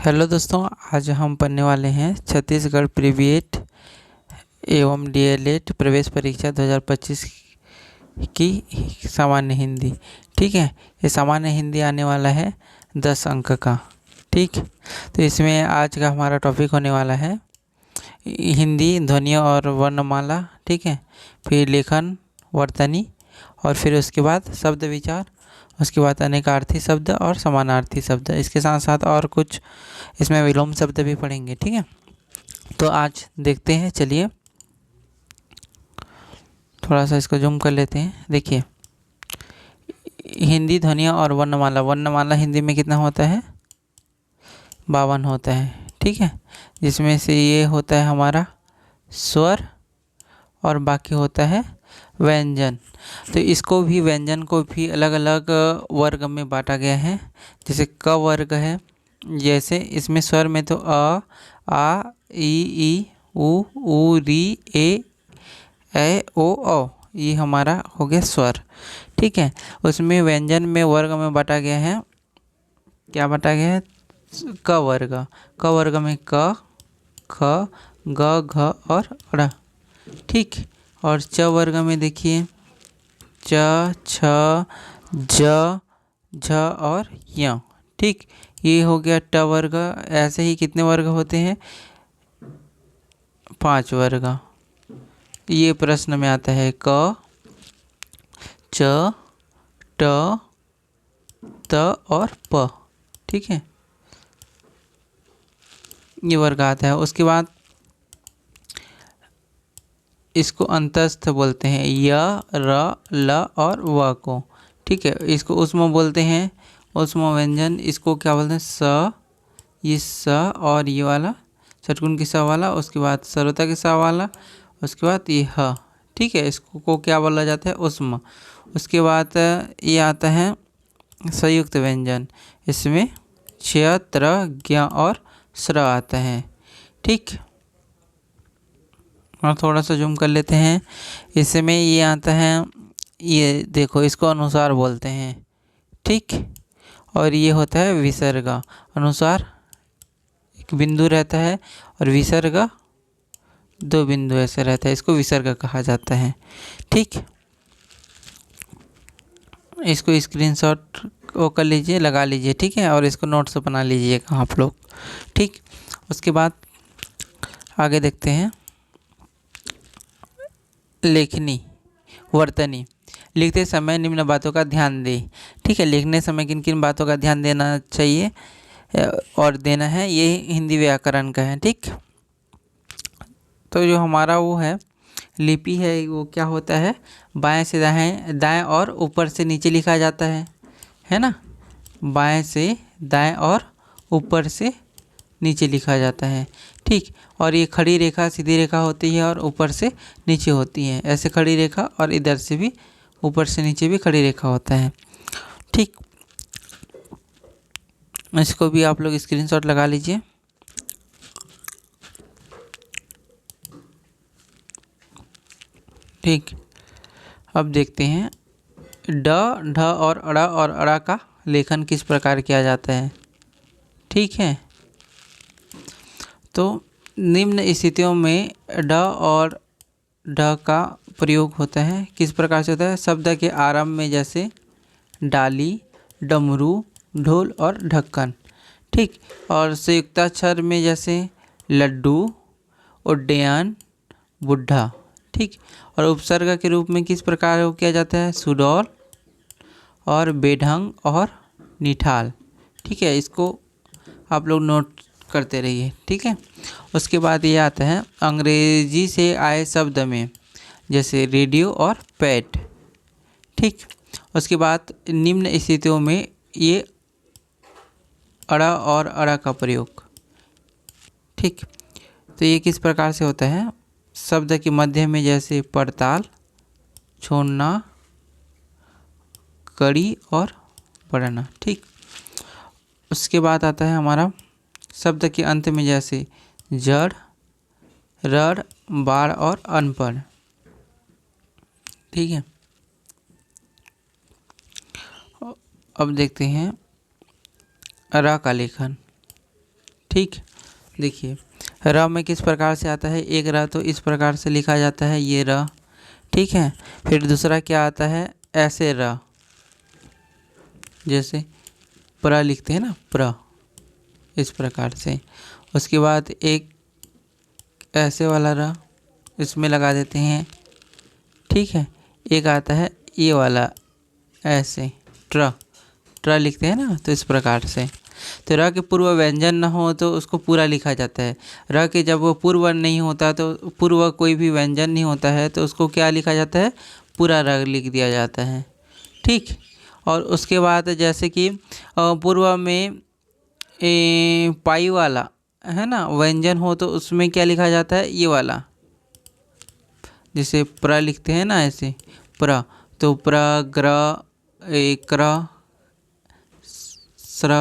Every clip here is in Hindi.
हेलो दोस्तों, आज हम पढ़ने वाले हैं छत्तीसगढ़ प्रीबीएड एवं डीएलएड प्रवेश परीक्षा 2025 की सामान्य हिंदी। ठीक है, ये सामान्य हिंदी आने वाला है 10 अंक का। ठीक, तो इसमें आज का हमारा टॉपिक होने वाला है हिंदी ध्वनियों और वर्णमाला। ठीक है, फिर लेखन वर्तनी और फिर उसके बाद शब्द विचार, उसके बाद अनेकार्थी शब्द और समानार्थी शब्द। इसके साथ साथ और कुछ इसमें विलोम शब्द भी पढ़ेंगे। ठीक है, तो आज देखते हैं। चलिए थोड़ा सा इसको जूम कर लेते हैं। देखिए, हिंदी ध्वनियाँ और वर्णमाला। वर्णमाला हिंदी में कितना होता है? 52 होता है। ठीक है, जिसमें से ये होता है हमारा स्वर और बाकी होता है व्यंजन। तो इसको भी, व्यंजन को भी अलग अलग वर्ग में बांटा गया है। जैसे क वर्ग है, जैसे इसमें स्वर में तो अ, आ, ई, उ, री, ए, ओ, औ, ये हमारा हो गया स्वर। ठीक है, उसमें व्यंजन में वर्ग में बांटा गया है। क्या बांटा गया है? क वर्ग। क वर्ग में क, ख, ग, घ और ड़। ठीक, और च वर्ग में देखिए च, छ, ज, झ और य। ठीक, ये हो गया ट वर्ग। ऐसे ही कितने वर्ग होते हैं? 5 वर्ग। ये प्रश्न में आता है क, च, ट, त और प। ठीक है, ये वर्ग आता है। उसके बाद इसको अंतस्थ बोलते हैं, य, र, ल और व को। ठीक है, इसको उष्म बोलते हैं, उष्म व्यंजन। इसको क्या बोलते हैं? स, ये स और ये वाला षटकोण की स वाला, उसके बाद सरलता की स वाला, उसके बाद ये ह। ठीक है, इसको को क्या बोला जाता है? उष्म। उसके बाद ये आता है संयुक्त व्यंजन। इसमें क्ष, त्र, ज्ञ और स्र आता है। ठीक, और थोड़ा सा जूम कर लेते हैं। इसमें ये आता है, ये देखो, इसको अनुसार बोलते हैं। ठीक, और ये होता है विसर्ग। अनुसार एक बिंदु रहता है और विसर्ग 2 बिंदु ऐसे रहता है, इसको विसर्ग कहा जाता है। ठीक, इसको स्क्रीनशॉट वो कर लीजिए, लगा लीजिए। ठीक है, और इसको नोट्स बना लीजिएगा आप लोग। ठीक, उसके बाद आगे देखते हैं लेखनी वर्तनी। लिखते समय निम्न बातों का ध्यान दें। ठीक है, लिखने समय किन किन बातों का ध्यान देना चाहिए और देना है, ये हिंदी व्याकरण का है। ठीक, तो जो हमारा वो है लिपि है, वो क्या होता है? बाएं से दाएं, दाएं और ऊपर से नीचे लिखा जाता है ना? बाएं से दाएं और ऊपर से नीचे लिखा जाता है। ठीक, और ये खड़ी रेखा सीधी रेखा होती है और ऊपर से नीचे होती है। ऐसे खड़ी रेखा, और इधर से भी ऊपर से नीचे भी खड़ी रेखा होता है। ठीक, इसको भी आप लोग स्क्रीनशॉट लगा लीजिए। ठीक, अब देखते हैं ड, ढ और अड़ा का लेखन किस प्रकार किया जाता है। ठीक है, तो निम्न स्थितियों में ड और ढ का प्रयोग होता है। किस प्रकार से होता है? शब्द के आरंभ में, जैसे डाली, डमरू, ढोल और ढक्कन। ठीक, और संयुक्ताक्षर में जैसे लड्डू, उड्डयन, बुढ़ा। ठीक, और उपसर्ग के रूप में किस प्रकार वो किया जाता है? सुडौल और बेढंग और निठाल। ठीक है, इसको आप लोग नोट करते रहिए। ठीक है, उसके बाद ये आता है अंग्रेजी से आए शब्द में, जैसे रेडियो और पैड। ठीक, उसके बाद निम्न स्थितियों में ये अड़ा और अड़ा का प्रयोग। ठीक, तो ये किस प्रकार से होता है? शब्द के मध्य में, जैसे पड़ताल, छोड़ना, कड़ी और पढ़ना। ठीक, उसके बाद आता है हमारा शब्द के अंत में, जैसे जड़, रड़, बाढ़ और अनपढ़। ठीक है, अब देखते हैं र का लेखन। ठीक, देखिए र में किस प्रकार से आता है, एक र तो इस प्रकार से लिखा जाता है, ये र, ठीक है। फिर दूसरा क्या आता है, ऐसे र, जैसे प्र लिखते हैं ना, प्र, इस प्रकार से। उसके बाद एक ऐसे वाला र इसमें लगा देते हैं, ठीक है। एक आता है ये वाला, ऐसे ट्र लिखते हैं ना, तो इस प्रकार से। तो र के पूर्व व्यंजन न हो तो उसको पूरा लिखा जाता है। र के जब वो पूर्व नहीं होता, तो पूर्व कोई भी व्यंजन नहीं होता है, तो उसको क्या लिखा जाता है, पूरा र लिख दिया जाता है, ठीक। और उसके बाद जैसे कि पूर्व में पाई वाला है ना व्यंजन हो, तो उसमें क्या लिखा जाता है, ये वाला, जैसे प्र लिखते हैं ना, ऐसे प्र, तो प्र, ग्र, क्र, स्र,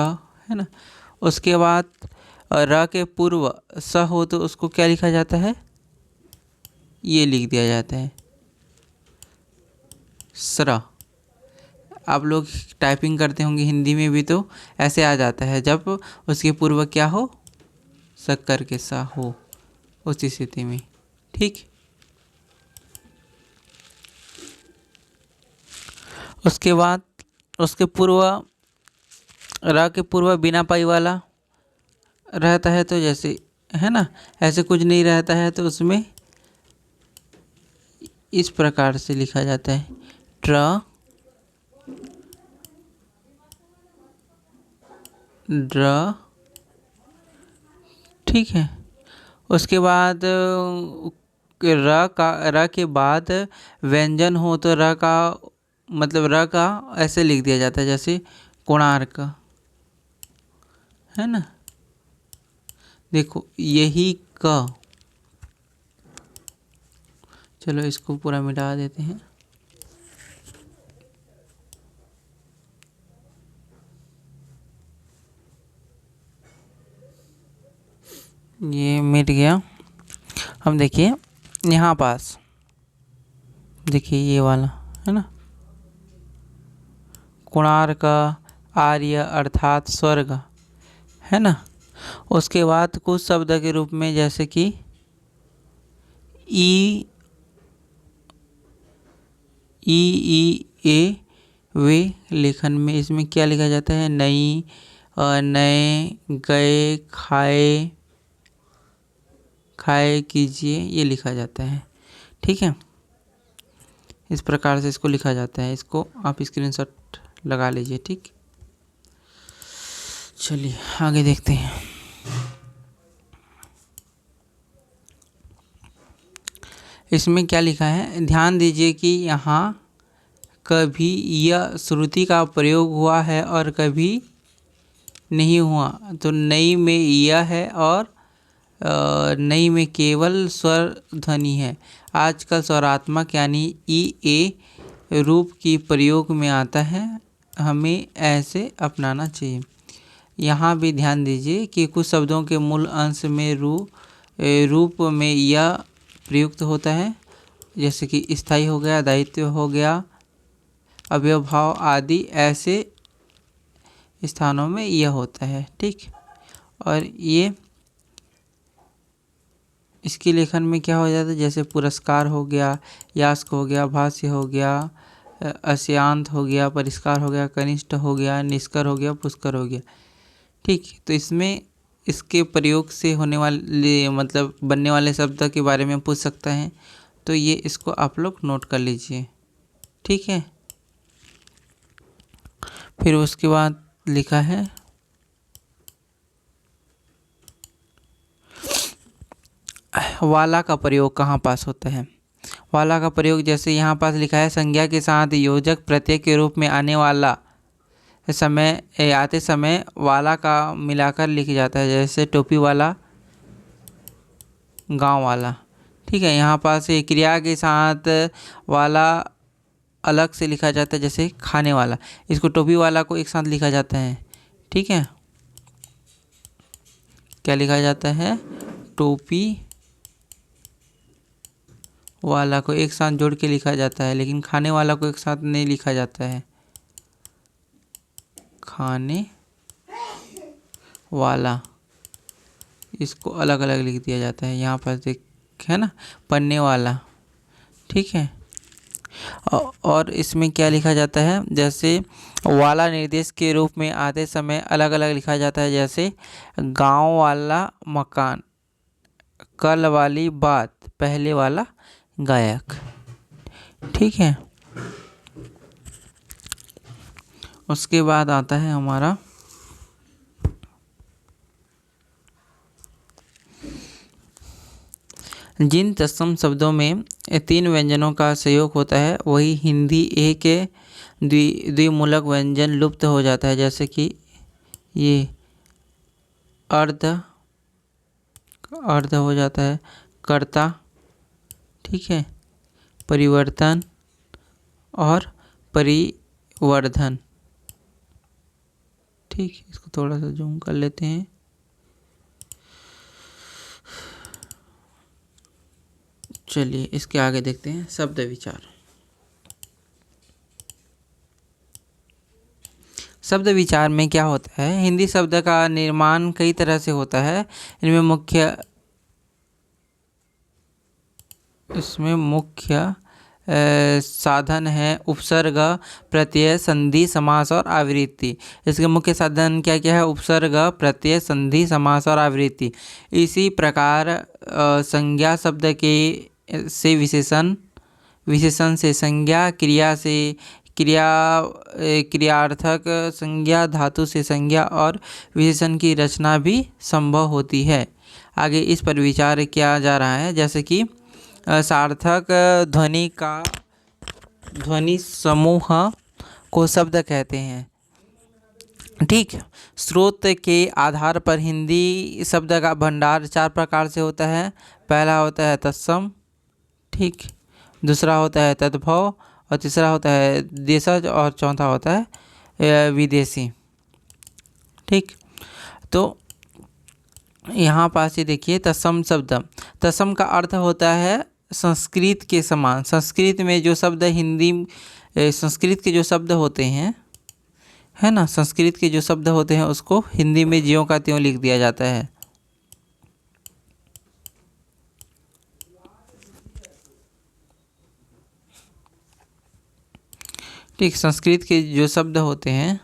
है ना। उसके बाद र के पूर्व स हो तो उसको क्या लिखा जाता है, ये लिख दिया जाता है, स्र। आप लोग टाइपिंग करते होंगे हिंदी में भी, तो ऐसे आ जाता है जब उसके पूर्व क्या हो, शक्कर के सा हो, उस स्थिति में, ठीक। उसके बाद उसके पूर्व र के पूर्व बिना पाई वाला रहता है, तो जैसे है ना, ऐसे कुछ नहीं रहता है, तो उसमें इस प्रकार से लिखा जाता है, ट्र, ड्र, ठीक है। उसके बाद र के बाद व्यंजन हो तो र का मतलब र का ऐसे लिख दिया जाता है, जैसे कोणार्क, है ना। देखो यही क, चलो इसको पूरा मिटा देते हैं, ये मिट गया। हम देखिए यहाँ पास, देखिए ये वाला है ना, कोणार्क, आर्य अर्थात स्वर्ग, है ना। उसके बाद कुछ शब्द के रूप में जैसे कि ई ए वे लेखन में इसमें क्या लिखा जाता है, नई, नए, गए, खाए, खाए, कीजिए, ये लिखा जाता है, ठीक है। इस प्रकार से इसको लिखा जाता है, इसको आप स्क्रीनशॉट लगा लीजिए, ठीक। चलिए आगे देखते हैं। इसमें क्या लिखा है, ध्यान दीजिए कि यहाँ कभी यह श्रुति का प्रयोग हुआ है और कभी नहीं हुआ। तो नई में यह है और नई में केवल स्वर ध्वनि है। आजकल स्वरात्मक यानी ई ए रूप की प्रयोग में आता है, हमें ऐसे अपनाना चाहिए। यहाँ भी ध्यान दीजिए कि कुछ शब्दों के मूल अंश में रूप में यह प्रयुक्त होता है, जैसे कि स्थायी हो गया, दायित्व हो गया, अव्यवभाव आदि ऐसे स्थानों में यह होता है, ठीक। और ये इसके लेखन में क्या हो जाता है, जैसे पुरस्कार हो गया, यास्क हो गया, भाष्य हो गया, अस्यांत हो गया, परिष्कार हो गया, कनिष्ठ हो गया, निष्कर हो गया, पुष्कर हो गया, ठीक। तो इसमें इसके प्रयोग से होने वाले मतलब बनने वाले शब्द के बारे में पूछ सकता है, तो ये इसको आप लोग नोट कर लीजिए, ठीक है। फिर उसके बाद लिखा है वाला का प्रयोग कहाँ पास होता है। वाला का प्रयोग जैसे यहाँ पास लिखा है, संज्ञा के साथ योजक प्रत्यय के रूप में आने वाला समय आते समय वाला का मिलाकर लिख जाता है, जैसे टोपी वाला, गांव वाला, ठीक है। यहाँ पास क्रिया के साथ वाला अलग से लिखा जाता है, जैसे खाने वाला, इसको टोपी वाला को एक साथ लिखा जाता है, ठीक है। क्या लिखा जाता है, टोपी वाला को एक साथ जोड़ के लिखा जाता है, लेकिन खाने वाला को एक साथ नहीं लिखा जाता है, खाने वाला, इसको अलग अलग लिख दिया जाता है। यहाँ पर देख है ना, पन्ने वाला, ठीक है। और इसमें क्या लिखा जाता है, जैसे वाला निर्देश के रूप में आते समय अलग अलग लिखा जाता है, जैसे गांव वाला मकान, कल वाली बात, पहले वाला गायक, ठीक है। उसके बाद आता है हमारा जिन तत्सम शब्दों में 3 व्यंजनों का संयोग होता है वही हिंदी ए के द्विमूलक व्यंजन लुप्त हो जाता है, जैसे कि ये अर्ध अर्ध हो जाता है, कर्ता, ठीक है, परिवर्तन और परिवर्धन, ठीक। इसको थोड़ा सा जूम कर लेते हैं। चलिए इसके आगे देखते हैं शब्द विचार। शब्द विचार में क्या होता है, हिंदी शब्द का निर्माण कई तरह से होता है। इसमें मुख्य साधन है उपसर्ग, प्रत्यय, संधि, समास और आवृत्ति। इसके मुख्य साधन क्या क्या है, उपसर्ग, प्रत्यय, संधि, समास और आवृत्ति। इसी प्रकार संज्ञा शब्द के से विशेषण, विशेषण से संज्ञा, क्रिया से क्रियार्थक संज्ञा, धातु से संज्ञा और विशेषण की रचना भी संभव होती है। आगे इस पर विचार किया जा रहा है, जैसे कि सार्थक ध्वनि का ध्वनि समूह को शब्द कहते हैं, ठीक। स्रोत के आधार पर हिंदी शब्द का भंडार 4 प्रकार से होता है। पहला होता है तत्सम, ठीक, दूसरा होता है तद्भव, और तीसरा होता है देशज, और चौथा होता है विदेशी, ठीक। तो यहाँ पास ही देखिए तत्सम शब्द, तत्सम का अर्थ होता है संस्कृत के समान। संस्कृत में जो शब्द संस्कृत के जो शब्द होते हैं, है ना, संस्कृत के जो शब्द होते हैं उसको हिंदी में ज्यों का त्यों लिख दिया जाता है, ठीक। संस्कृत के जो शब्द होते हैं,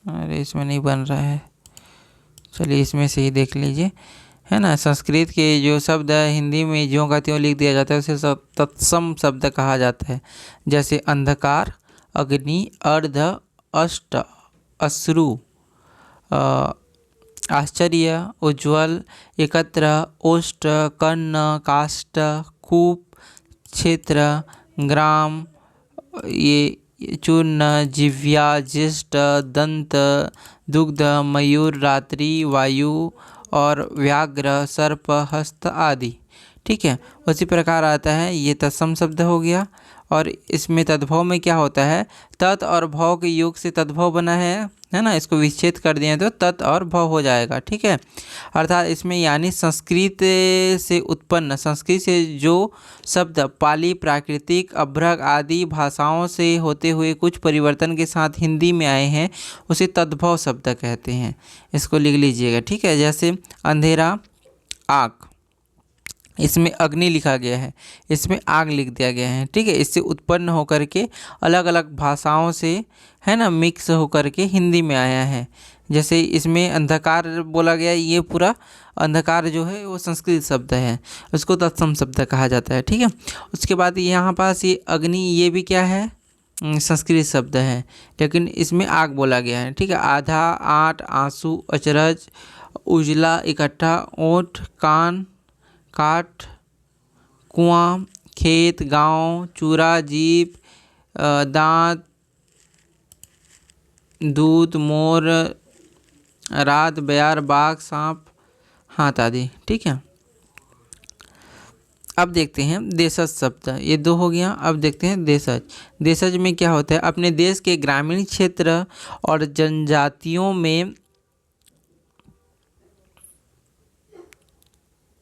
अरे इसमें नहीं बन रहा है, चलिए इसमें से ही देख लीजिए, है ना। संस्कृत के जो शब्द हिंदी में ज्यों का त्यों लिख दिया जाता है उसे तत्सम शब्द कहा जाता है। जैसे अंधकार, अग्नि, अर्ध, अष्ट, अश्रु, आश्चर्य, उज्ज्वल, एकत्र, ओष्ठ, कर्ण, काष्ठ, कूप, क्षेत्र, ग्राम, ये चूर्ण, जिह्वा, ज्येष्ठ, दंत, दुग्ध, मयूर, रात्रि, वायु और व्याघ्र, सर्प, हस्त आदि, ठीक है। उसी प्रकार आता है ये तत्सम शब्द हो गया। और इसमें तद्भव में क्या होता है, तत् और भव के योग से तद्भव बना है ना। इसको विच्छेद कर दिए तो तत् और भव हो जाएगा, ठीक है। अर्थात इसमें यानी संस्कृत से उत्पन्न, संस्कृत से जो शब्द पाली, प्राकृतिक, अभ्रक आदि भाषाओं से होते हुए कुछ परिवर्तन के साथ हिंदी में आए हैं उसे तद्भव शब्द कहते हैं। इसको लिख लीजिएगा, ठीक है। जैसे अंधेरा, आग, इसमें अग्नि लिखा गया है, इसमें आग लिख दिया गया है, ठीक है। इससे उत्पन्न होकर के अलग अलग भाषाओं से, है ना, मिक्स होकर के हिंदी में आया है। जैसे इसमें अंधकार बोला गया, ये पूरा अंधकार जो है वो संस्कृत शब्द है, उसको तत्सम शब्द कहा जाता है, ठीक है। उसके बाद यहाँ पास ये अग्नि, ये भी क्या है, संस्कृत शब्द है, लेकिन इसमें आग बोला गया है, ठीक है। आधा, आठ, आंसू, अचरज, उजला, इकट्ठा, ओठ, कान, काठ, कुआं, खेत, गांव, चूरा, जीप, दांत, दूध, मोर, रात, बयार, बाघ, सांप, हाथ आदि, ठीक है। अब देखते हैं देशज शब्द, ये 2 हो गया। अब देखते हैं देशज। देशज में क्या होता है, अपने देश के ग्रामीण क्षेत्र और जनजातियों में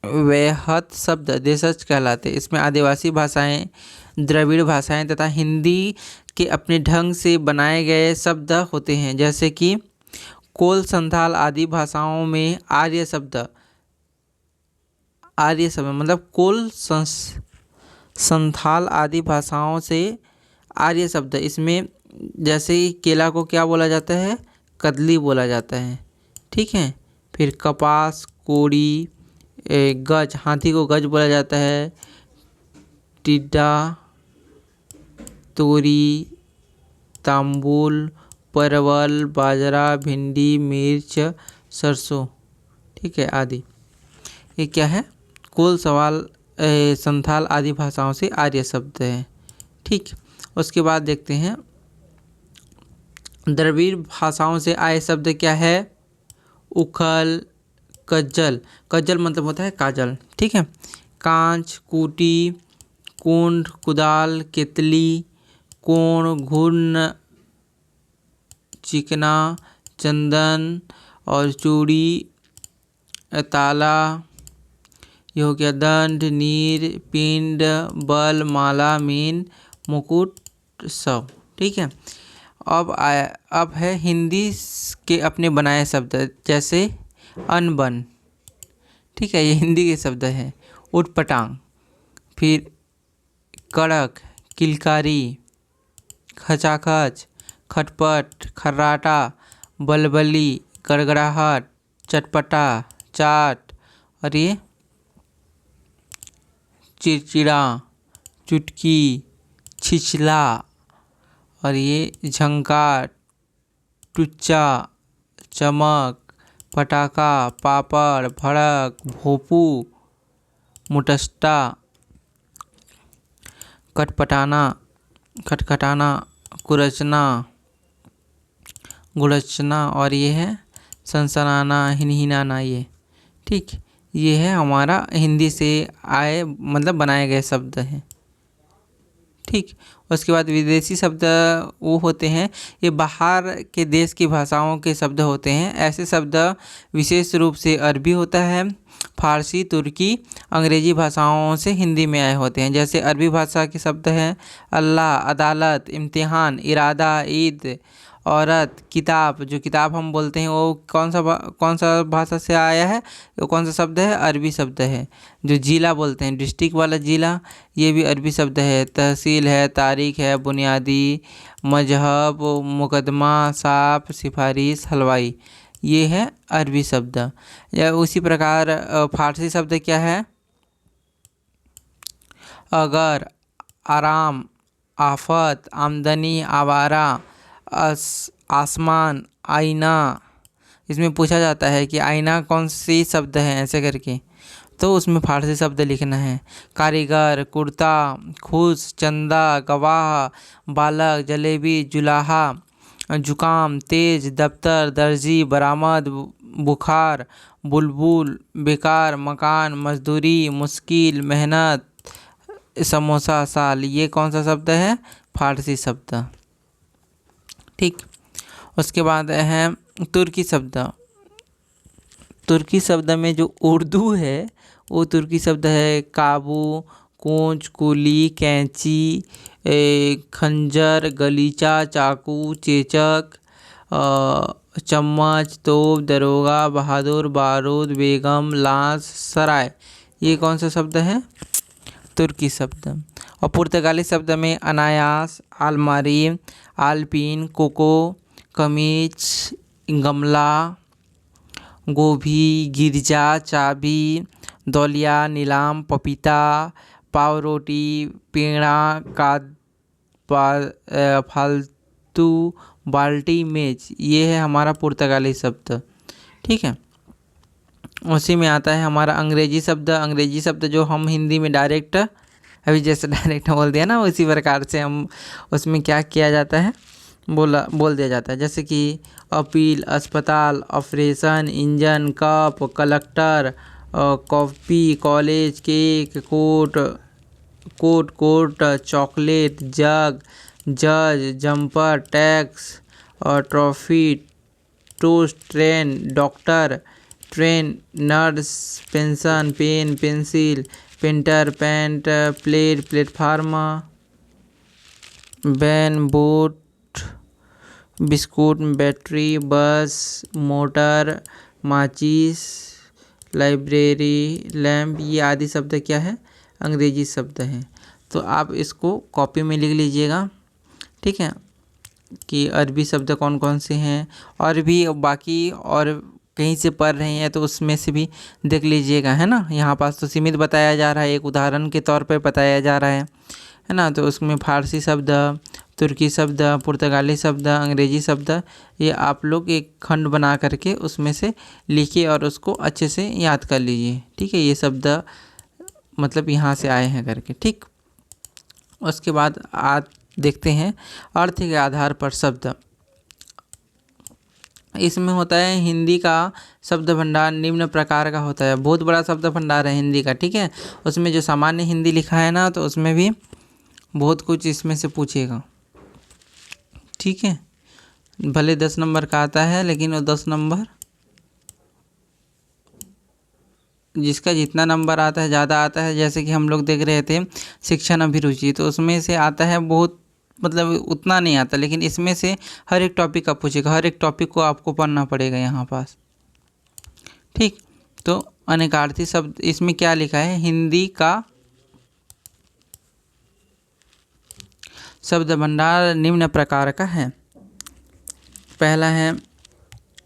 वृहत शब्द देशज कहलाते हैं। इसमें आदिवासी भाषाएं, द्रविड़ भाषाएं तथा हिंदी के अपने ढंग से बनाए गए शब्द होते हैं, जैसे कि कोल, संथाल आदि भाषाओं में आर्य शब्द मतलब कोल, संथाल आदि भाषाओं से आर्य शब्द, इसमें जैसे ही केला को क्या बोला जाता है, कदली बोला जाता है। ठीक है। फिर कपास, कोड़ी, गज, हाथी को गज बोला जाता है। टिड्डा, तोरी, तांबुल, परवल, बाजरा, भिंडी, मिर्च, सरसों, ठीक है, आदि। ये क्या है, कुल सवाल संथाल आदि भाषाओं से आर्य शब्द है। ठीक। उसके बाद देखते हैं द्रविड़ भाषाओं से आए शब्द क्या है। उखल, कज्जल, कज्जल मतलब होता है काजल। ठीक है। कांच, कूटी, कुंड, कुदाल, केतली, कोण, घुर्न, चिकना, चंदन और चूड़ी, ताला, ये हो गया दंड, नीर, पिंड, बल, माला, मीन, मुकुट, सब। ठीक है। अब है हिंदी के अपने बनाए शब्द, जैसे अनबन। ठीक है, ये हिंदी के शब्द हैं। उटपटांग, फिर कड़क, किलकारी, खचाखच, खटपट, खर्राटा, बलबली, गड़गड़ाहट, चटपटा, चाट, और ये चिड़चिड़ा, चुटकी, छिछला, और ये झंकार, टुच्चा, चमक, पटाखा, पापड़, भड़क, भोपू, मुटस्टा, कटपटाना, खटखटाना, कुरचना, गुड़चना, और ये है सनसनाना, हिनहिनाना। ये ठीक, ये है हमारा हिंदी से आए मतलब बनाए गए शब्द हैं। ठीक। उसके बाद विदेशी शब्द वो होते हैं, ये बाहर के देश की भाषाओं के शब्द होते हैं। ऐसे शब्द विशेष रूप से अरबी होता है, फारसी, तुर्की, अंग्रेजी भाषाओं से हिंदी में आए होते हैं। जैसे अरबी भाषा के शब्द हैं अल्लाह, अदालत, इम्तिहान, इरादा, ईद, औरत, किताब। जो किताब हम बोलते हैं वो कौन सा भाषा से आया है, वो कौन सा शब्द है, अरबी शब्द है। जो जिला बोलते हैं, डिस्ट्रिक्ट वाला जिला, ये भी अरबी शब्द है। तहसील है, तारीख है, बुनियादी, मजहब, मुकदमा, साफ, सिफारिश, हलवाई, ये है अरबी शब्द। या उसी प्रकार फारसी शब्द क्या है, अगर, आराम, आफत, आमदनी, आवारा, आसमान, आईना। इसमें पूछा जाता है कि आईना कौन सी शब्द है, ऐसे करके, तो उसमें फारसी शब्द लिखना है। कारीगर, कुर्ता, खुश, चंदा, गवाह, बालक, जलेबी, जुलाहा, जुकाम, तेज, दफ्तर, दर्जी, बरामद, बुखार, बुलबुल, बेकार, मकान, मजदूरी, मुश्किल, मेहनत, समोसा, साल, ये कौन सा शब्द है, फारसी शब्द। ठीक। उसके बाद है तुर्की शब्द। तुर्की शब्द में जो उर्दू है वो तुर्की शब्द है काबू, कोंच, कुली, कैंची, खंजर, गलीचा, चाकू, चेचक, चम्मच, तोप, दरोगा, बहादुर, बारूद, बेगम, लाश, सराय, ये कौन सा शब्द है, तुर्की शब्द। और पुर्तगाली शब्द में अनायास, आलमारी, आलपीन, कोको, कमीज, गमला, गोभी, गिरजा, चाबी, दौलिया, नीलाम, पपीता, पाव रोटी, पेड़ा, फालतू, बाल्टी, मेज, ये है हमारा पुर्तगाली शब्द। ठीक है। उसी में आता है हमारा अंग्रेजी शब्द। अंग्रेजी शब्द जो हम हिंदी में डायरेक्ट, अभी जैसे डायरेक्ट बोल दिया ना, उसी प्रकार से हम उसमें क्या किया जाता है, बोल दिया जाता है। जैसे कि अपील, अस्पताल, operation, engine, cup, collector, copy, college, cake, coat, chocolate, jug, जज, जंपर, टैक्स और trophy, toast, train, doctor, train, nurse, pension, pen, pencil, painter, paint, plate, platform, ban, boat, biscuit, battery, bus, motor, माचिस, लाइब्रेरी, लैम्प, ये आदि शब्द क्या है? अंग्रेजी शब्द हैं। तो आप इसको कॉपी में लिख लीजिएगा, ठीक है, कि अरबी शब्द कौन कौन से हैं, और भी बाकी और कहीं से पढ़ रहे हैं तो उसमें से भी देख लीजिएगा, है ना। यहाँ पास तो सीमित बताया जा रहा है, एक उदाहरण के तौर पे बताया जा रहा है ना। तो उसमें फारसी शब्द, तुर्की शब्द, पुर्तगाली शब्द, अंग्रेजी शब्द, ये आप लोग एक खंड बना करके उसमें से लिखिए और उसको अच्छे से याद कर लीजिए, ठीक है। ये शब्द मतलब यहाँ से आए हैं करके, ठीक। उसके बाद आज देखते हैं अर्थ के आधार पर शब्द। इसमें होता है हिंदी का शब्द भंडार निम्न प्रकार का होता है। बहुत बड़ा शब्द भंडार है हिंदी का, ठीक है। उसमें जो सामान्य हिंदी लिखा है ना, तो उसमें भी बहुत कुछ इसमें से पूछेगा, ठीक है। भले 10 नंबर का आता है, लेकिन वो 10 नंबर जिसका जितना नंबर आता है ज़्यादा आता है। जैसे कि हम लोग देख रहे थे शिक्षण अभिरुचि, तो उसमें से आता है बहुत, मतलब उतना नहीं आता, लेकिन इसमें से हर एक टॉपिक का पूछेगा, हर एक टॉपिक को आपको पढ़ना पड़ेगा यहाँ पास, ठीक। तो अनेकार्थी शब्द इसमें क्या लिखा है? हिंदी का शब्द भंडार निम्न प्रकार का है। पहला है,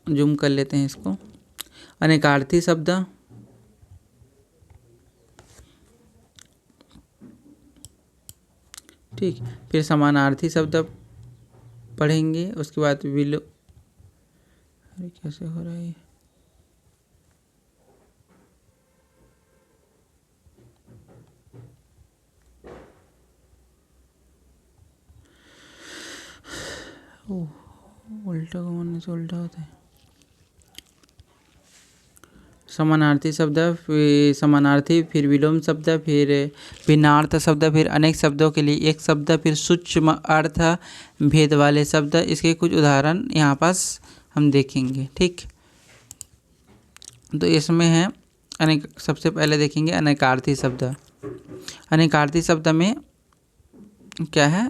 जूम कर लेते हैं इसको, अनेकार्थी शब्द, ठीक। फिर समानार्थी शब्द पढ़ेंगे, उसके बाद अरे कैसे हो रहा है ये? उल्टा घुमाने से उल्टा होता है। समानार्थी शब्द, फिर समानार्थी, फिर विलोम शब्द, फिर भिन्नार्थ शब्द, फिर अनेक शब्दों के लिए एक शब्द, फिर सूक्ष्म अर्थ भेद वाले शब्द। इसके कुछ उदाहरण यहाँ पास हम देखेंगे, ठीक। तो इसमें है अनेक, सबसे पहले देखेंगे अनेकार्थी शब्द। अनेकार्थी शब्द में क्या है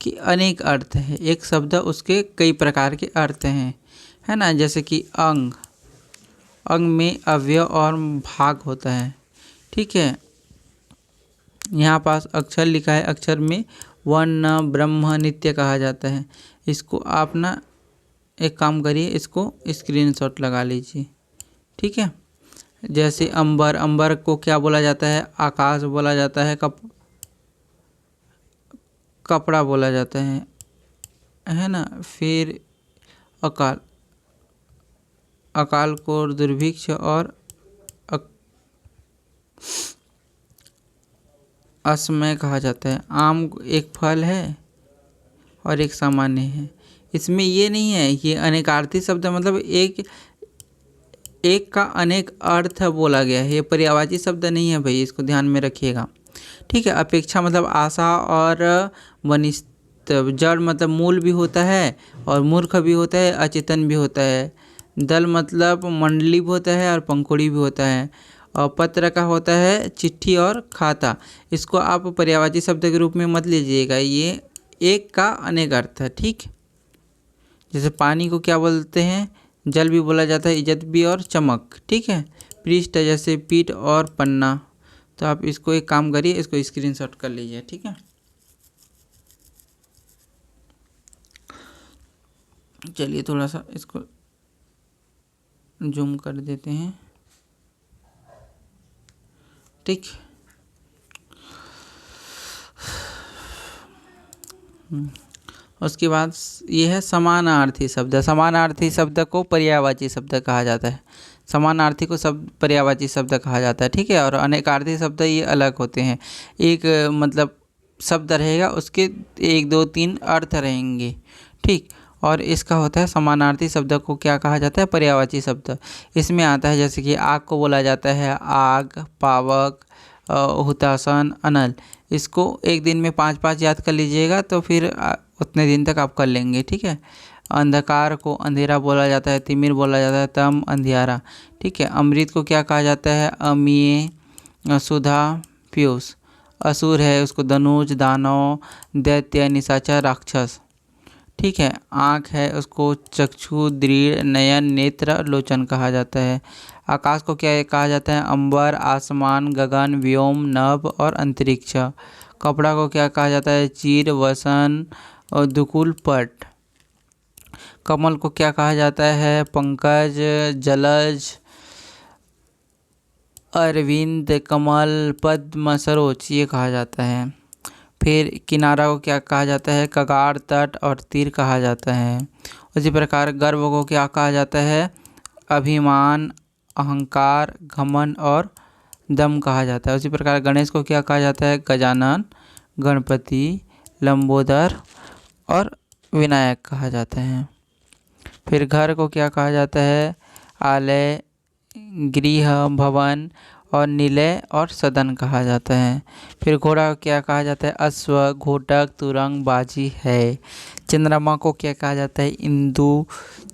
कि अनेक अर्थ है, एक शब्द उसके कई प्रकार के अर्थ हैं, है ना। जैसे कि अंग, अंग में अवयव और भाग होता है, ठीक है। यहाँ पास अक्षर लिखा है, अक्षर में वर्ण, ब्रह्म, नित्य कहा जाता है। इसको आप ना एक काम करिए, इसको स्क्रीनशॉट लगा लीजिए, ठीक है। जैसे अंबर, अंबर को क्या बोला जाता है? आकाश बोला जाता है, कपड़ा बोला जाता है ना। फिर अकाल, अकाल को दुर्भिक्ष और असमय कहा जाता है। आम एक फल है और एक सामान्य है। इसमें ये नहीं है, ये अनेकार्थी शब्द मतलब एक का अनेक अर्थ बोला गया है, ये पर्यायवाची शब्द नहीं है भाई, इसको ध्यान में रखिएगा, ठीक है। अपेक्षा मतलब आशा और वनिष्ठ, जड़ मतलब मूल भी होता है और मूर्ख भी होता है, अचेतन भी होता है। दल मतलब मंडली भी होता है और पंखुड़ी भी होता है। और पत्र का होता है चिट्ठी और खाता। इसको आप पर्यायवाची शब्द के रूप में मत लीजिएगा, ये एक का अनेक अर्थ है, ठीक। जैसे पानी को क्या बोलते हैं? जल भी बोला जाता है, इज्जत भी और चमक, ठीक है। पृष्ठ जैसे पीठ और पन्ना। तो आप इसको एक काम करिए, इसको स्क्रीनशॉट कर लीजिए, ठीक है। चलिए थोड़ा सा इसको जूम कर देते हैं, ठीक। उसके बाद ये है समानार्थी शब्द। समानार्थी शब्द को पर्यायवाची शब्द कहा जाता है। समानार्थी को शब्द पर्यायवाची शब्द कहा जाता है, ठीक है। और अनेकार्थी शब्द ये अलग होते हैं। एक मतलब शब्द रहेगा, उसके 1 2 3 अर्थ रहेंगे, ठीक। और इसका होता है समानार्थी शब्द को क्या कहा जाता है? पर्यायवाची शब्द। इसमें आता है जैसे कि आग को बोला जाता है आग, पावक, हुतासन, अनल। इसको एक दिन में 5 याद कर लीजिएगा, तो फिर उतने दिन तक आप कर लेंगे, ठीक है। अंधकार को अंधेरा बोला जाता है, तिमिर बोला जाता है तम, अंधियारा, ठीक है। अमृत को क्या कहा जाता है? अमीय, सुधा, पीयूष। असुर है उसको धनुष, दानव, दैत्य, निशाचर, राक्षस, ठीक है। आँख है उसको चक्षु, दृढ़, नयन, नेत्र, लोचन कहा जाता है। आकाश को क्या कहा जाता है? अंबर, आसमान, गगन, व्योम, नभ और अंतरिक्ष। कपड़ा को क्या कहा जाता है? चीर, वसन और दुकुल, पट। कमल को क्या कहा जाता है? पंकज, जलज, अरविंद, कमल, पद्म, सरोज ये कहा जाता है। फिर किनारा को क्या कहा जाता है? कगार, तट और तीर कहा जाता है। उसी प्रकार गर्व को क्या कहा जाता है? अभिमान, अहंकार, घमंड और दम कहा जाता है। उसी प्रकार गणेश को क्या कहा जाता है? गजानन, गणपति, लंबोदर और विनायक कहा जाता है। फिर घर को क्या कहा जाता है? आलय, गृह, भवन और निलय और सदन कहा जाता है। फिर घोड़ा को क्या कहा जाता है? अश्व, घोटक, तुरंग, बाजी है। चंद्रमा को क्या कहा जाता है? इंदु,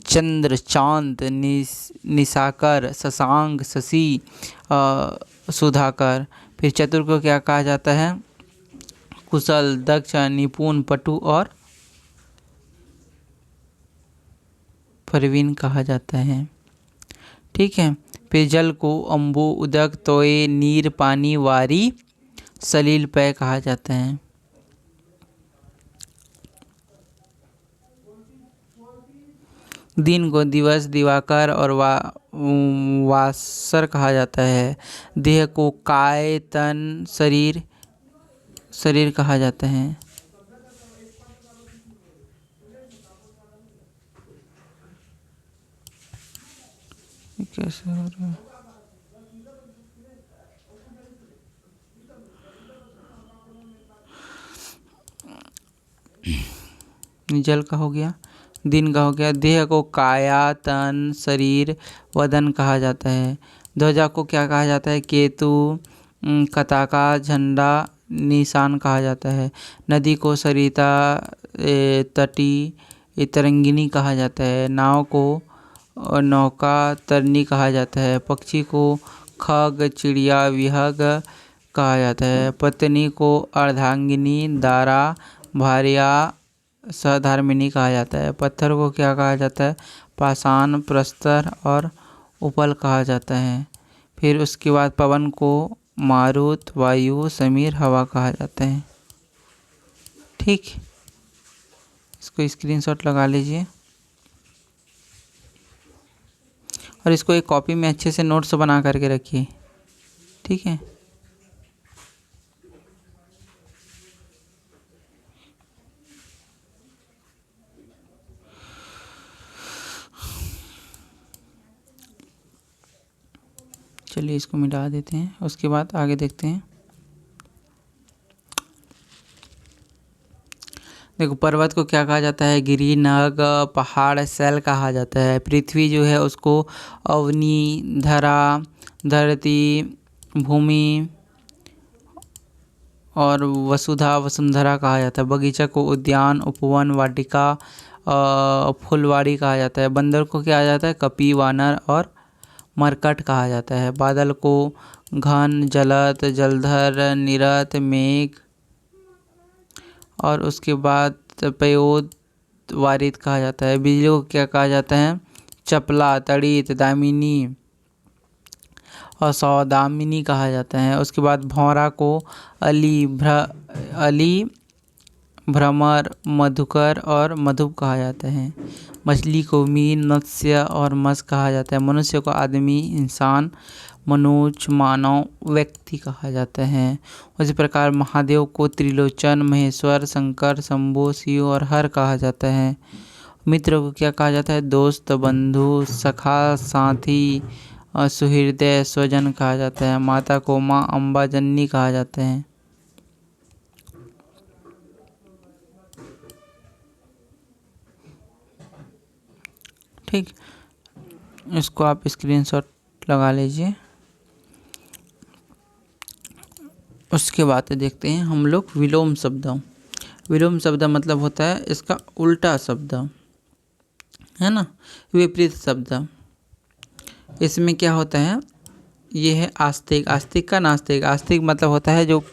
चंद्र, चांद, निशाकर, शशांक, शशि, सुधाकर। फिर चतुर को क्या कहा जाता है? कुशल, दक्ष, निपुण, पटु और प्रवीण कहा जाता है। ठीक है। फिर जल को अम्बु, उदक, तोय, नीर, पानी, वारी, सलील, पेय कहा जाता है। दिन को दिवस, दिवाकर और वासर कहा जाता है। देह को काय, तन, शरीर कहा जाता है। कैसे हो रहा है? जल का हो गया, दिन का हो गया। देह को काया, तन, शरीर, वदन कहा जाता है। ध्वजा को क्या कहा जाता है? केतु, पताका, झंडा, निशान कहा जाता है। नदी को सरिता, तटी, तरंगिनी कहा जाता है। नाव को नौका, तरनी कहा जाता है। पक्षी को खग, चिड़िया, विहग कहा जाता है। पत्नी को अर्धांगिनी, दारा, भार्या, सधर्मिणी कहा जाता है। पत्थर को क्या कहा जाता है? पाषाण, प्रस्तर और उपल कहा जाता है। फिर उसके बाद पवन को मारुत, वायु, समीर, हवा कहा जाता है। ठीक, इसको स्क्रीनशॉट लगा लीजिए और इसको एक कॉपी में अच्छे से नोट्स बना करके रखिए। ठीक है। चलिए इसको मिटा देते हैं, उसके बाद आगे देखते हैं। देखो, पर्वत को क्या कहा जाता है? गिरि, नग, पहाड़, शैल कहा जाता है। पृथ्वी जो है उसको अवनी, धरा, धरती, भूमि और वसुधा, वसुंधरा कहा जाता है। बगीचा को उद्यान, उपवन, वाटिका, फुलवाड़ी कहा जाता है। बंदर को क्या कहा जाता है? कपि, वानर और मरकट कहा जाता है। बादल को घन, जलद, जलधर, निरत, मेघ और उसके बाद पयोद, वारिद कहा जाता है। बिजली को क्या कहा जाता है? चपला, तड़ित, दामिनी और सौदामिनी कहा जाता है। उसके बाद भौरा को अली, भ्रमर, मधुकर और मधुप कहा जाता है। मछली को मीन, मत्स्य और मत्स्य कहा जाता है। मनुष्य को आदमी, इंसान, मनुष्य, मानव, व्यक्ति कहा जाता है। उसी प्रकार महादेव को त्रिलोचन, महेश्वर, शंकर, शंभु, शिव और हर कहा जाता है। मित्र को क्या कहा जाता है? दोस्त, बंधु, सखा, साथी और सुहृदय, स्वजन कहा जाता है। माता को माँ, अम्बा, जननी कहा जाता है। ठीक, इसको आप स्क्रीनशॉट लगा लीजिए। उसके बाद देखते हैं हम लोग विलोम शब्द। विलोम शब्द मतलब होता है इसका उल्टा शब्द, है ना, विपरीत शब्द। इसमें क्या होता है? ये है आस्तिक। आस्तिक का नास्तिक। आस्तिक मतलब होता है जो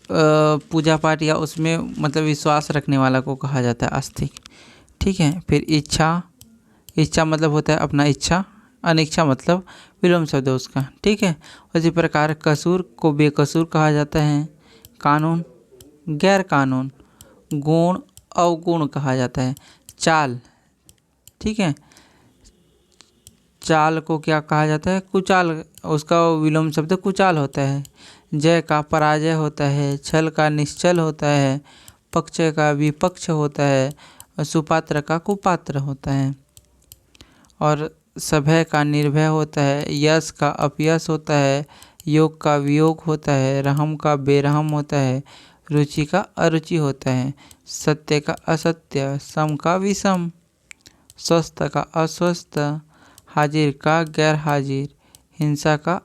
पूजा पाठ या उसमें मतलब विश्वास रखने वाला को कहा जाता है आस्तिक। ठीक है। फिर इच्छा, इच्छा मतलब होता है अपना इच्छा, अनिच्छा मतलब विलोम शब्द है उसका। ठीक है। उसी प्रकार कसूर को बेकसूर कहा जाता है। कानून, गैर कानून, गुण, अवगुण कहा जाता है। चाल, ठीक है, चाल को क्या कहा जाता है? कुचाल, उसका विलोम शब्द कुचाल होता है। जय का पराजय होता है। छल का निश्चल होता है। पक्ष का विपक्ष होता है। और सुपात्र का कुपात्र होता है। और सभय का निर्भय होता है। यश का अपयश होता है। योग का वियोग होता है। रहम का बेरहम होता है। रुचि का अरुचि होता है। सत्य का असत्य, सम का विषम, स्वस्थ का अस्वस्थ, हाजिर का गैर हाजिर, हिंसा का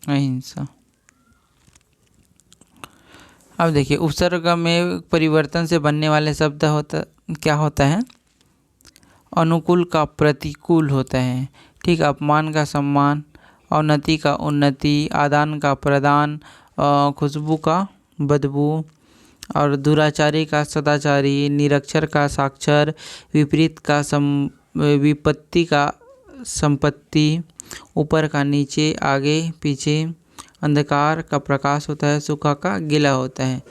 अहिंसा। अब देखिए उपसर्ग में परिवर्तन से बनने वाले शब्द क्या होता है? अनुकूल का प्रतिकूल होता है। ठीक। अपमान का सम्मान, अवनति का उन्नति, आदान का प्रदान, खुशबू का बदबू, और दुराचारी का सदाचारी, निरक्षर का साक्षर, विपरीत का विपत्ति का संपत्ति, ऊपर का नीचे, आगे पीछे, अंधकार का प्रकाश होता है, सूखा का गीला होता है,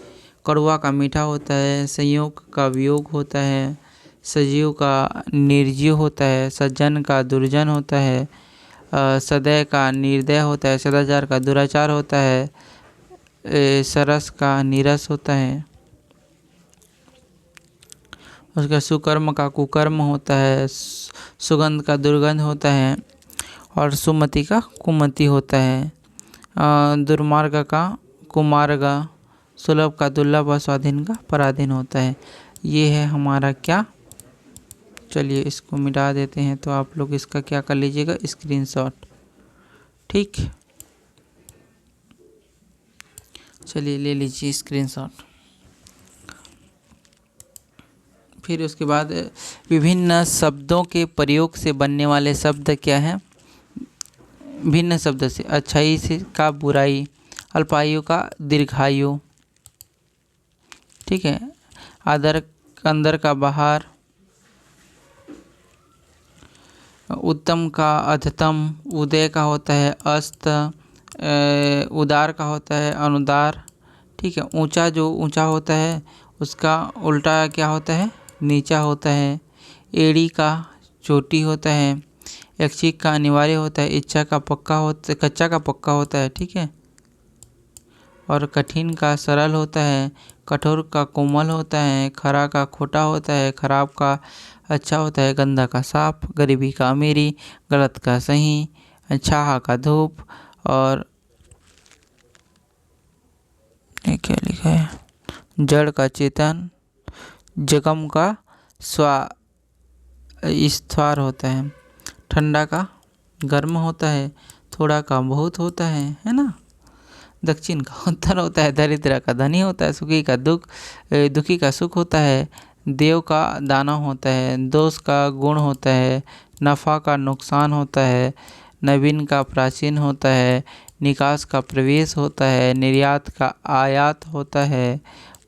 कड़वा का मीठा होता है, संयोग का वियोग होता है, सजीव का निर्जीव होता है, सज्जन का दुर्जन होता है, सदय का निर्दय होता है, सदाचार का दुराचार होता है, सरस का नीरस होता है, उसका सुकर्म का कुकर्म होता है, सुगंध का दुर्गंध होता है, और सुमति का कुमति होता है, दुर्मार्ग का कुमार्ग, सुलभ का दुर्लभ और स्वाधीन का पराधीन होता है। ये है हमारा क्या, चलिए इसको मिटा देते हैं। तो आप लोग इसका क्या कर लीजिएगा, स्क्रीनशॉट। ठीक, चलिए ले लीजिए स्क्रीनशॉट। फिर उसके बाद विभिन्न शब्दों के प्रयोग से बनने वाले शब्द क्या हैं? भिन्न शब्द से अच्छाई से का बुराई, अल्पायु का दीर्घायु, ठीक है, आदर अंदर का बाहर, उत्तम का अधतम, उदय का होता है अस्त, उदार का होता है अनुदार, ठीक है, ऊंचा जो ऊंचा होता है उसका उल्टा क्या होता है, नीचा होता है, एड़ी का चोटी होता है, ऐच्छिक का अनिवार्य होता है, इच्छा का पक्का होता, कच्चा का पक्का होता है, ठीक है, और कठिन का सरल होता है, कठोर का कोमल होता है, खरा का खोटा होता है, खराब का अच्छा होता है, गंदा का साफ, गरीबी का अमीरी, गलत का सही, छाहा का धूप, और ये क्या लिखा है, जड़ का चेतन, जगम का स्वर होता है, ठंडा का गर्म होता है, थोड़ा का बहुत होता है ना, दक्षिण का उत्तर होता है, दरिद्र का धनी होता है, सुखी का दुखी का सुख होता है, देव का दाना होता है, दोष का गुण होता है, नफ़ा का नुकसान होता है, नवीन का प्राचीन होता है, निकास का प्रवेश होता है, निर्यात का आयात होता है,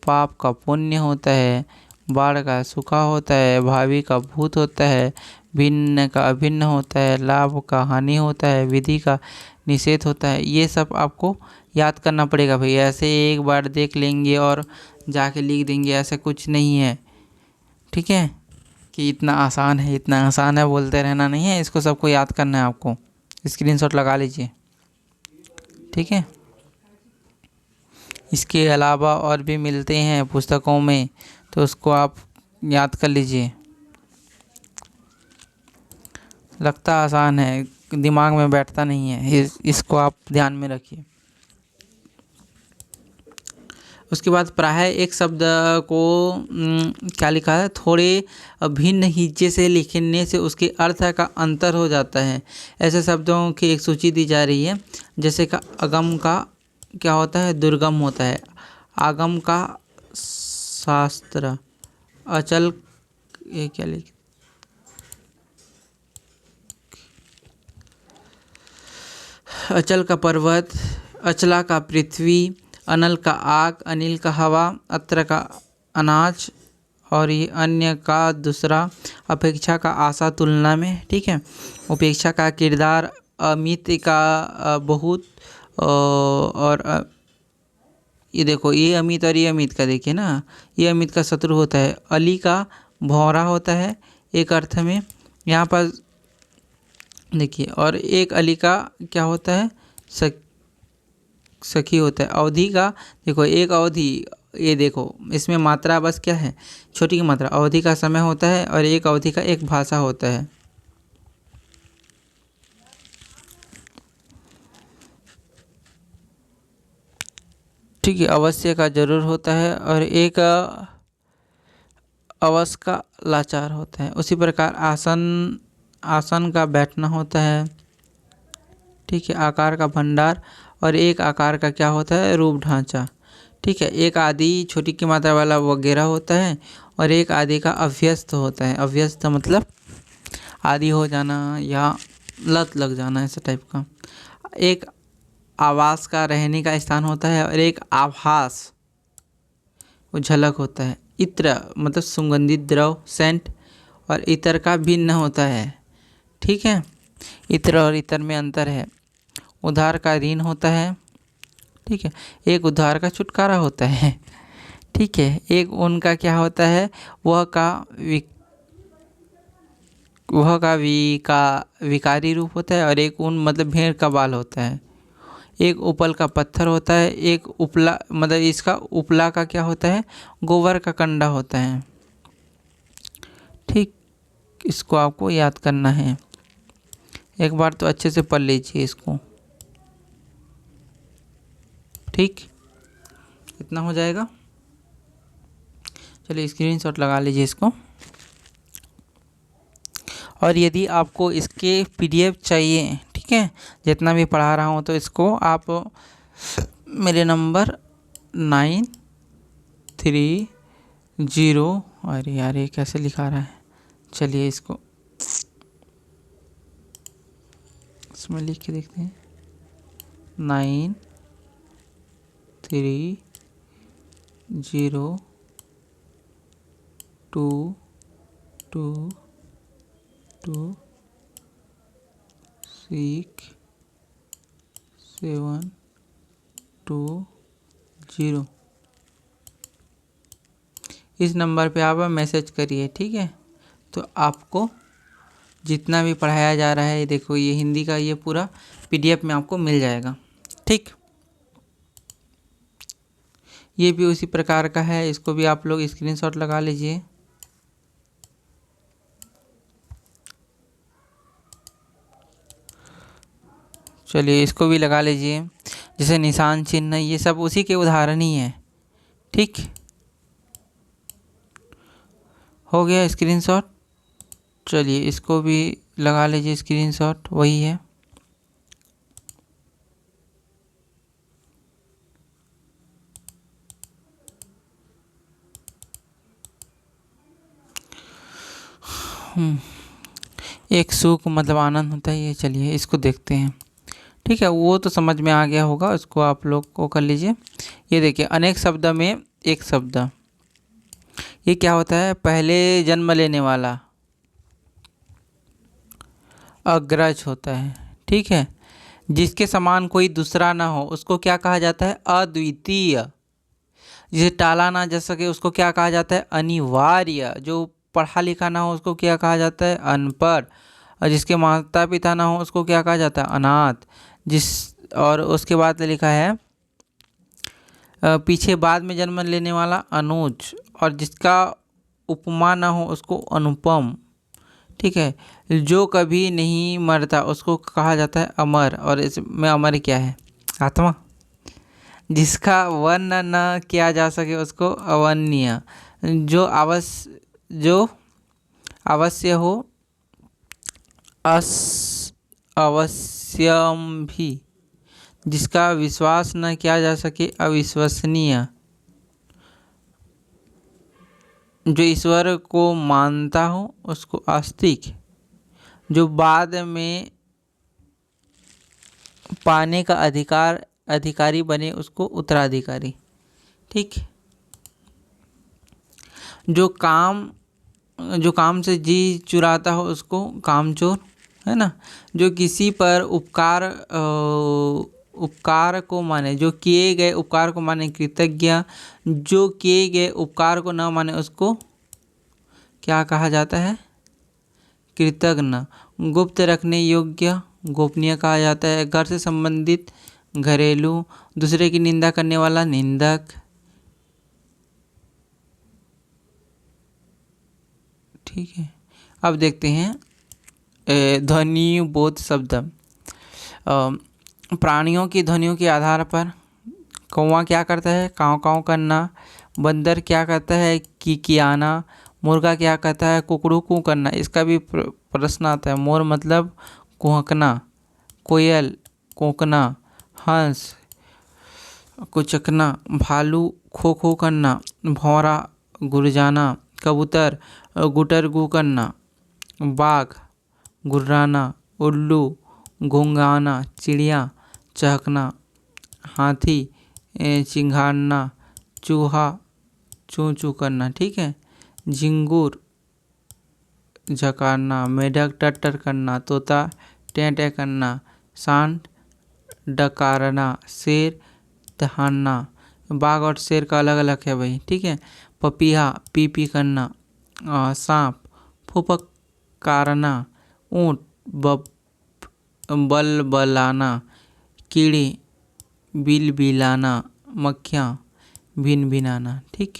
पाप का पुण्य होता है, बाढ़ का सूखा होता है, भावी का भूत होता है, भिन्न का अभिन्न होता है, लाभ का हानि होता है, विधि का निषेध होता है। ये सब आपको याद करना पड़ेगा भाई, ऐसे एक बार देख लेंगे और जाके लिख देंगे ऐसा कुछ नहीं है, ठीक है, कि इतना आसान है बोलते रहना नहीं है, इसको सबको याद करना है आपको। स्क्रीनशॉट लगा लीजिए, ठीक है। इसके अलावा और भी मिलते हैं पुस्तकों में, तो उसको आप याद कर लीजिए। लगता आसान है, दिमाग में बैठता नहीं है, इसको आप ध्यान में रखिए। उसके बाद प्राय एक शब्द को क्या लिखा है, थोड़े भिन्न हिज्जे से लिखने से उसके अर्थ का अंतर हो जाता है। ऐसे शब्दों की एक सूची दी जा रही है, जैसे का अगम का क्या होता है, दुर्गम होता है, आगम का शास्त्र, अचल, ये क्या लिख, अचल का पर्वत, अचला का पृथ्वी, अनल का आग, अनिल का हवा, अत्र का अनाज और ये अन्य का दूसरा, अपेक्षा का आशा तुलना में, ठीक है। उपेक्षा का किरदार, अमित का बहुत, और ये देखो ये अमित और ये अमित का देखिए ना, ये अमित का शत्रु होता है। अली का भौरा होता है एक अर्थ में यहाँ पर देखिए, और एक अली का क्या होता है, सखी होता है। अवधि का देखो, एक अवधि, ये देखो इसमें मात्रा बस क्या है, छोटी की मात्रा। अवधि का समय होता है और एक अवधि का एक भाषा होता है। ठीक है, अवश्य का जरूर होता है और एक अवश्य का लाचार होता है। उसी प्रकार आसन, आसन का बैठना होता है। ठीक है, आकार का भंडार और एक आकार का क्या होता है, रूप ढांचा। ठीक है, एक आदि छोटी की मात्रा वाला वगैरह होता है और एक आदि का अभ्यस्त होता है। अभ्यस्त मतलब आदि हो जाना या लत लग जाना, ऐसा टाइप का। एक आवास का रहने का स्थान होता है और एक आभास, वो झलक होता है। इत्र मतलब सुगंधित द्रव, सेंट, और इतर का भिन्न होता है। ठीक है, इत्र और इतर में अंतर है। उधार का ऋण होता है। ठीक है, एक उधार का छुटकारा होता है। ठीक है, एक उनका क्या होता है, वह का विकारी रूप होता है और एक उन मतलब भेड़ का बाल होता है। एक उपल का पत्थर होता है, एक उपला मतलब इसका उपला का क्या होता है, गोबर का कंडा होता है। ठीक, इसको आपको याद करना है, एक बार तो अच्छे से पढ़ लीजिए इसको। ठीक, इतना हो जाएगा। चलिए स्क्रीनशॉट लगा लीजिए इसको। और यदि आपको इसके पीडीएफ चाहिए, ठीक है, जितना भी पढ़ा रहा हूँ, तो इसको आप मेरे नंबर 930, अरे यार ये कैसे लिखा रहा है, चलिए इसको इसमें लिख के देखते हैं। 9320226720, इस नंबर पे आप मैसेज करिए। ठीक है, तो आपको जितना भी पढ़ाया जा रहा है, ये देखो ये हिंदी का ये पूरा पीडीएफ में आपको मिल जाएगा। ठीक, ये भी उसी प्रकार का है, इसको भी आप लोग स्क्रीनशॉट लगा लीजिए। चलिए इसको भी लगा लीजिए, जैसे निशान चिन्ह, ये सब उसी के उदाहरण ही हैं। ठीक, हो गया स्क्रीनशॉट। चलिए इसको भी लगा लीजिए स्क्रीनशॉट, वही है। एक सुख मतलब आनंद होता है, ये चलिए इसको देखते हैं। ठीक है, वो तो समझ में आ गया होगा, उसको आप लोग को कर लीजिए। ये देखिए, अनेक शब्द में एक शब्द, ये क्या होता है, पहले जन्म लेने वाला अग्रज होता है। ठीक है, जिसके समान कोई दूसरा ना हो उसको क्या कहा जाता है, अद्वितीय। जिसे टाला ना जा सके उसको क्या कहा जाता है, अनिवार्य। जो पढ़ा लिखा ना हो उसको क्या कहा जाता है, अनपढ़। और जिसके माता पिता ना हो उसको क्या कहा जाता है, अनाथ। और उसके बाद लिखा है पीछे बाद में जन्म लेने वाला, अनुज। और जिसका उपमा ना हो उसको अनुपम। ठीक है, जो कभी नहीं मरता उसको कहा जाता है अमर। और इसमें अमर क्या है, आत्मा। जिसका वर्णन न किया जा सके उसको अवर्णनीय। जो अवश्य हो, अवश्यम भी। जिसका विश्वास न किया जा सके, अविश्वसनीय। जो ईश्वर को मानता हो उसको आस्तिक। जो बाद में पाने का अधिकार अधिकारी बने उसको उत्तराधिकारी। ठीक। जो काम से जी चुराता हो उसको कामचोर, है ना। जो किसी पर उपकार को माने, जो किए गए उपकार को माने कृतज्ञ। जो किए गए उपकार को न माने उसको क्या कहा जाता है? कृतघ्न। गुप्त रखने योग्य गोपनीय कहा जाता है। घर से संबंधित घरेलू। दूसरे की निंदा करने वाला निंदक। ठीक है। अब देखते हैं ध्वनि बोध शब्द। प्राणियों की ध्वनियों के आधार पर कौवा क्या करता है? काँव काँव करना। बंदर क्या करता है? किकियाना। मुर्गा क्या करता है? कुकड़ू कू करना। इसका भी प्रश्न आता है। मोर मतलब कुहकना। कोयल कोंकना। हंस कुचकना। भालू खो खो करना। भौरा गुरजाना। कबूतर गुटर गू करना। बाघ गुर्राना। उल्लू घुंघाना। चिड़िया चहकना। हाथी चिंघाड़ना। चूहा चूं चूं करना। ठीक है। झिंगुर झकारना। मेढक टट्टर करना। तोता टें टें करना। सांड डकारना। शेर दहाड़ना। बाघ और शेर का अलग अलग है भाई। ठीक है। पपीहा पी पी करना। सांप फुफकारना। ऊँट बलबलाना। कीड़े बिलबिलाना। मक्खियाँ भिनभिनाना। ठीक।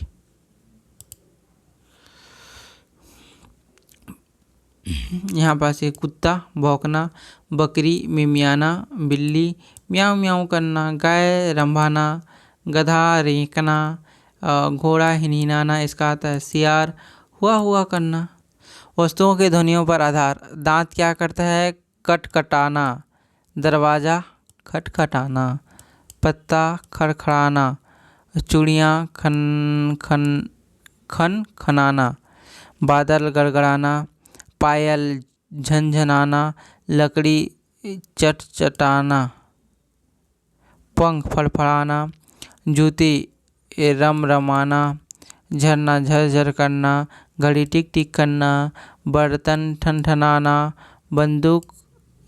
यहाँ पास एक कुत्ता भौंकना। बकरी मिमियाना। बिल्ली म्याऊं म्याऊं करना। गाय रंभाना। गधा रेंकना। घोड़ा हिनहिनाना। इसका आता है। सियार हुआ हुआ करना। वस्तुओं के ध्वनियों पर आधार। दांत क्या करता है? कटकटाना। दरवाज़ा खटखटाना। पत्ता खड़खड़ाना। चूड़ियाँ खन खन खन खनाना। बादल गड़गड़ाना। पायल झनझनाना। लकड़ी चटचटाना। पंख फड़फड़ाना। जूती रमरमाना। झरना झरझर करना। घड़ी टिक टिक करना। बर्तन ठनठनाना। बंदूक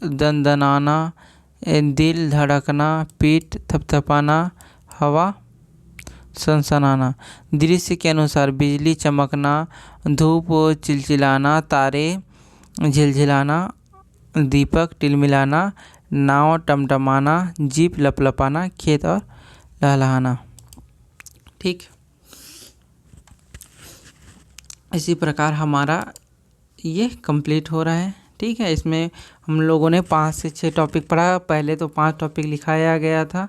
दनदनाना। दिल धड़कना। पीठ थपथपाना। हवा सनसनाना। दृश्य के अनुसार बिजली चमकना। धूप चिलचिलाना। तारे झिलझिलाना। दीपक टिलमिलाना। नाव टमटमाना। जीप लपलपाना। खेत और लहलहाना। ठीक। इसी प्रकार हमारा ये कंप्लीट हो रहा है। ठीक है। इसमें हम लोगों ने 5 से 6 टॉपिक पढ़ा। पहले तो 5 टॉपिक लिखाया गया था,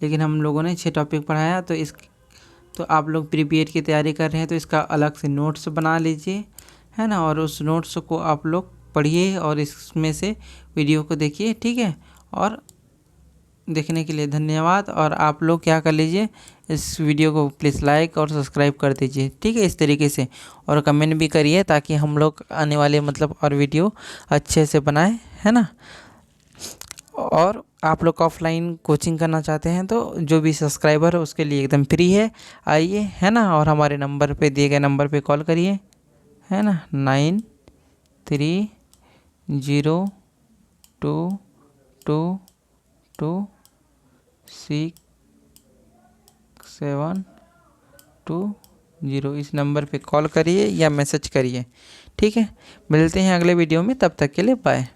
लेकिन हम लोगों ने 6 टॉपिक पढ़ाया। तो आप लोग प्रीपीएड की तैयारी कर रहे हैं तो इसका अलग से नोट्स बना लीजिए, है ना। और उस नोट्स को आप लोग पढ़िए और इसमें से वीडियो को देखिए। ठीक है। और देखने के लिए धन्यवाद। और आप लोग क्या कर लीजिए, इस वीडियो को प्लीज़ लाइक और सब्सक्राइब कर दीजिए। ठीक है। इस तरीके से और कमेंट भी करिए ताकि हम लोग आने वाले और वीडियो अच्छे से बनाएं, है ना। और आप लोग ऑफलाइन कोचिंग करना चाहते हैं तो जो भी सब्सक्राइबर है उसके लिए एकदम फ्री है। आइए, है ना। और हमारे नंबर पे दिए गए नंबर पे कॉल करिए, है ना। 9302226720 इस नंबर पे कॉल करिए या मैसेज करिए। ठीक है। मिलते हैं अगले वीडियो में, तब तक के लिए बाय।